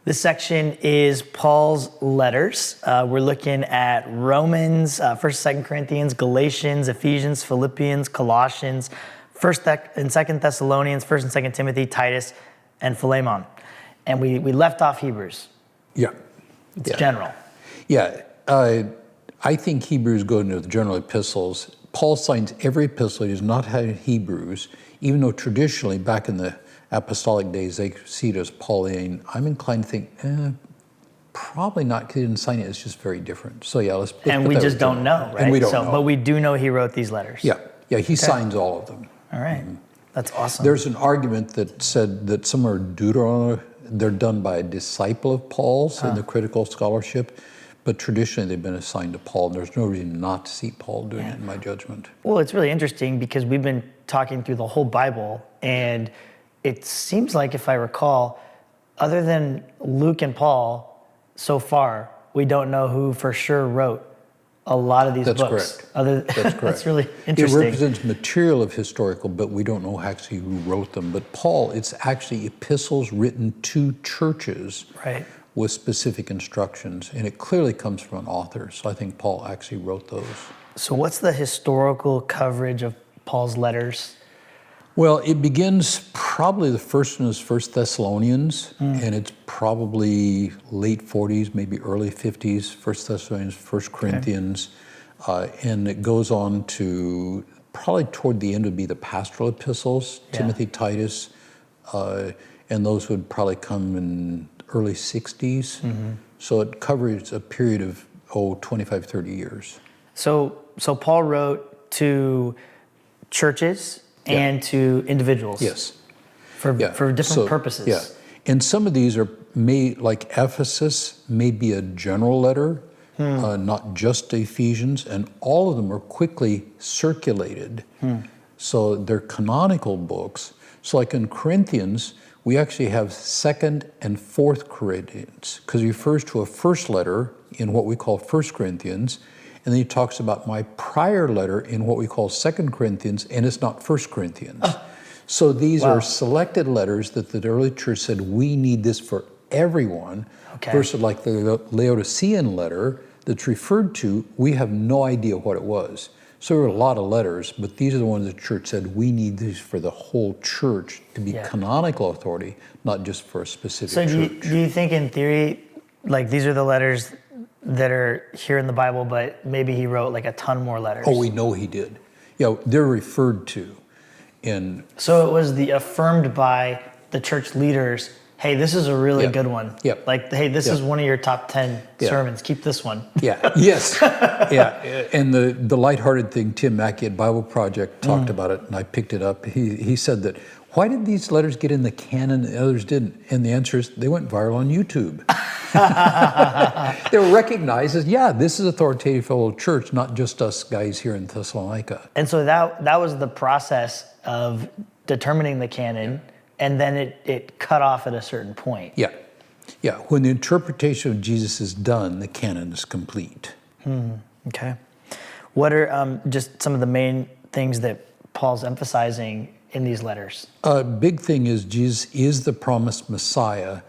This section is Paul's letters. We're looking at Romans, 1st, 2nd Corinthians, Galatians, Ephesians, Philippians, Colossians, 1st and 2nd Thessalonians, 1st and 2nd Timothy, Titus, and Philemon. And we left off Hebrews. Yeah. It's general. Yeah. I think Hebrews go into the general epistles. Paul signs every epistle. He does not have Hebrews, even though traditionally back in the apostolic days they see it as Pauline. I'm inclined to think, probably not, because he didn't sign it. It's just very different. So yeah, let's and we just don't know, right? And we don't know. But we do know he wrote these letters. Yeah. He signs all of them. All right. That's awesome. There's an argument that said that some are Deuteronomy, they're done by a disciple of Paul's in the critical scholarship, but traditionally they've been assigned to Paul. There's no reason not to see Paul doing it, in my judgment. Well, it's really interesting because we've been talking through the whole Bible, and it seems like, if I recall, other than Luke and Paul, so far, we don't know who for sure wrote a lot of these books. Correct. That's correct. That's really interesting. It represents material of historical, but we don't know actually who wrote them. But Paul, it's actually epistles written to churches with specific instructions, and it clearly comes from an author. So I think Paul actually wrote those. So what's the historical coverage of Paul's letters? Well, it begins probably the first one is 1st Thessalonians, and it's probably late 40s, maybe early 50s, 1st Thessalonians, 1st Corinthians, and it goes on to probably toward the end would be the pastoral epistles, Timothy, Titus, and those would probably come in early 60s. So it covers a period of, 25, 30 years. So Paul wrote to churches and to individuals. Yes. For different purposes. Yeah. And some of these like Ephesus may be a general letter, not just Ephesians, and all of them are quickly circulated. So they're canonical books. So like in Corinthians, we actually have 2nd and 4th Corinthians, because he refers to a first letter in what we call 1st Corinthians, and then he talks about my prior letter in what we call 2nd Corinthians, and it's not 1st Corinthians. So these are selected letters that the early church said, we need this for everyone, versus like the Laodicean letter that's referred to, we have no idea what it was. So there were a lot of letters, but these are the ones the church said, we need these for the whole church to be canonical authority, not just for a specific church. So do you think in theory, like these are the letters that are here in the Bible, but maybe he wrote like a ton more letters? Oh, we know he did. Yeah, they're referred to. So it was affirmed by the church leaders, hey, this is a really good one. Yep. Like, hey, this is one of your top 10 sermons. Keep this one. Yes. And the lighthearted thing, Tim Mackey at Bible Project talked about it, and I picked it up. He said that, why did these letters get in the canon and others didn't? And the answer is, they went viral on YouTube. They were recognized as, this is authoritative for the whole church, not just us guys here in Thessalonica. And so that was the process of determining the canon, and then it cut off at a certain point. Yeah. When the interpretation of Jesus is done, the canon is complete. Okay. What are just some of the main things that Paul's emphasizing in these letters? A big thing is Jesus is the promised Messiah,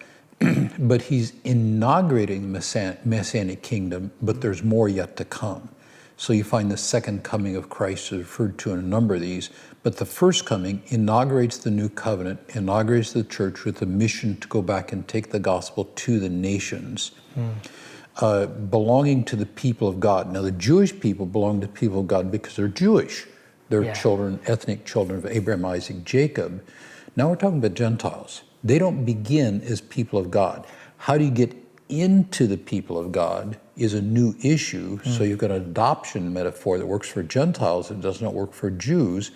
but he's inaugurating the Messianic kingdom, but there's more yet to come. So you find the second coming of Christ is referred to in a number of these, but the first coming inaugurates the new covenant, inaugurates the church with a mission to go back and take the gospel to the nations, belonging to the people of God. Now the Jewish people belong to the people of God because they're Jewish. They're children, ethnic children of Abraham, Isaac, Jacob. Now we're talking about Gentiles. They don't begin as people of God. How do you get into the people of God is a new issue. So you've got an adoption metaphor that works for Gentiles and does not work for Jews.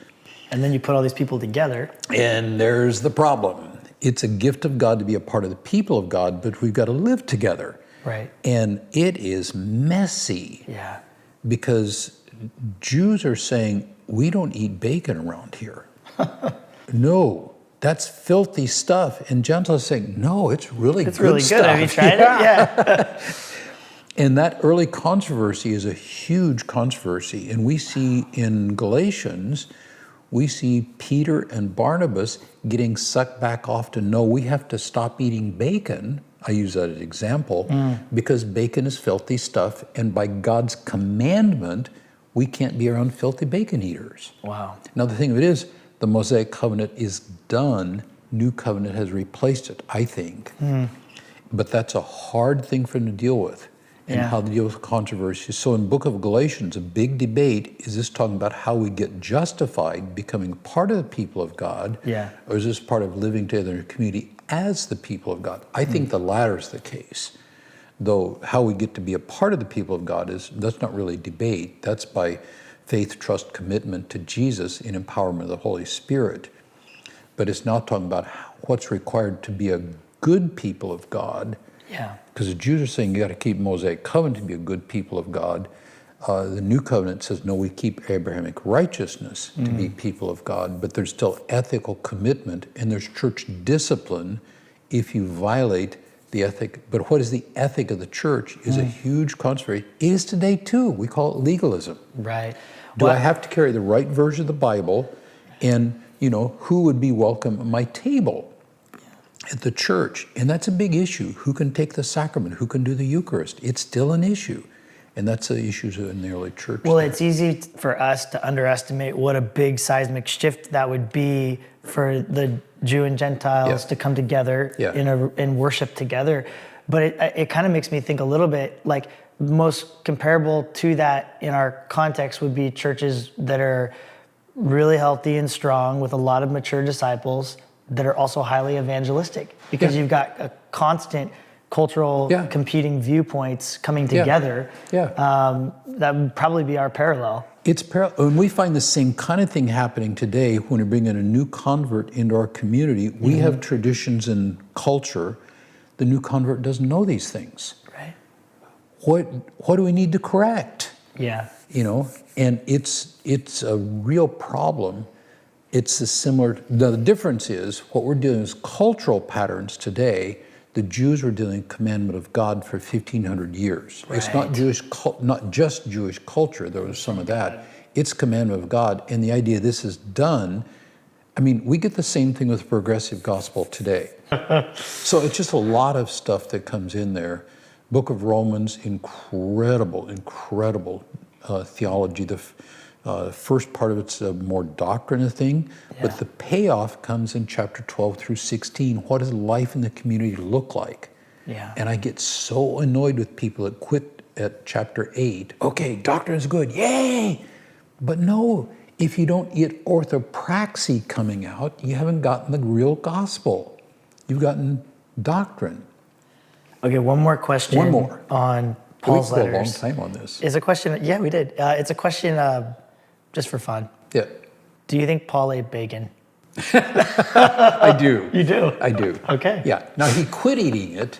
And then you put all these people together. And there's the problem. It's a gift of God to be a part of the people of God, but we've got to live together. Right. And it is messy. Yeah. Because Jews are saying, we don't eat bacon around here. No, that's filthy stuff. And Gentiles saying, no, it's really good stuff. It's really good. Have you tried it? Yeah. And that early controversy is a huge controversy. And we see in Galatians, we see Peter and Barnabas getting sucked back off to, no, we have to stop eating bacon. I use that as an example because bacon is filthy stuff, and by God's commandment, we can't be around filthy bacon eaters. Wow. Now, the thing of it is, the Mosaic covenant is done. New covenant has replaced it, I think. But that's a hard thing for them to deal with, and how to deal with controversy. So in book of Galatians, a big debate, is this talking about how we get justified, becoming part of the people of God, or is this part of living together in a community as the people of God? I think the latter is the case. Though how we get to be a part of the people of God that's not really debate. That's by faith, trust, commitment to Jesus in empowerment of the Holy Spirit. But it's not talking about what's required to be a good people of God. Yeah. Because the Jews are saying you got to keep Mosaic covenant to be a good people of God. The New Covenant says, no, we keep Abrahamic righteousness to be people of God, but there's still ethical commitment, and there's church discipline if you violate the ethic. But what is the ethic of the church is a huge controversy. It is today too. We call it legalism. Right. Do I have to carry the right version of the Bible? And, who would be welcome at my table at the church? And that's a big issue. Who can take the sacrament? Who can do the Eucharist? It's still an issue. And that's the issues in the early church. Well, it's easy for us to underestimate what a big seismic shift that would be for the Jew and Gentiles to come together in worship together. But it kind of makes me think a little bit like most comparable to that in our context would be churches that are really healthy and strong with a lot of mature disciples that are also highly evangelistic, because you've got a constant cultural competing viewpoints coming together. That would probably be our parallel. It's parallel, and we find the same kind of thing happening today when we bring in a new convert into our community. We have traditions and culture. The new convert doesn't know these things. Right. What do we need to correct? Yeah. And it's a real problem. It's the difference is what we're doing is cultural patterns today. The Jews were doing commandment of God for 1,500 years. Right. It's not just Jewish culture. There was some of that. It's commandment of God, and the idea this is done. I mean, we get the same thing with progressive gospel today. So it's just a lot of stuff that comes in there. Book of Romans, incredible theology. The first part of it's a more doctrine thing, but the payoff comes in chapter 12 through 16. What does life in the community look like? Yeah. And I get so annoyed with people that quit at chapter 8. Okay, doctrine is good, yay! But no, if you don't get orthopraxy coming out, you haven't gotten the real gospel. You've gotten doctrine. Okay, one more question. One more. On Paul's we letters. We spent a long time on this. Is a question, we did. It's a question just for fun. Yeah. Do you think Paul ate bacon? I do. You do? I do. Okay. Yeah. Now, he quit eating it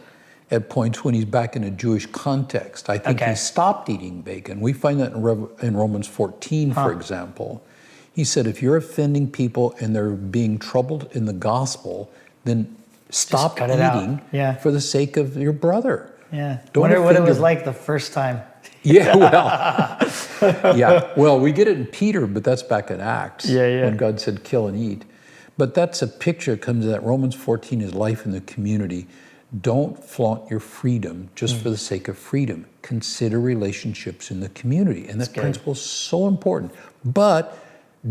at points when he's back in a Jewish context. I think he stopped eating bacon. We find that in Romans 14, for example. He said, if you're offending people and they're being troubled in the gospel, then stop eating for the sake of your brother. Yeah. Wonder what it was like the first time. Well, we get it in Peter, but that's back in Acts when God said kill and eat. But that's a picture that comes in that Romans 14 is life in the community. Don't flaunt your freedom just for the sake of freedom. Consider relationships in the community. And that principle is so important. But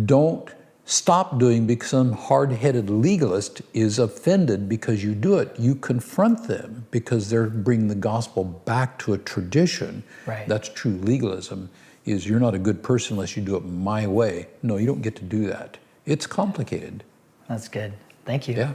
don't stop doing because some hard-headed legalist is offended because you do it. You confront them because they're bringing the gospel back to a tradition. Right. That's true legalism, is you're not a good person unless you do it my way. No, you don't get to do that. It's complicated. That's good. Thank you. Yeah.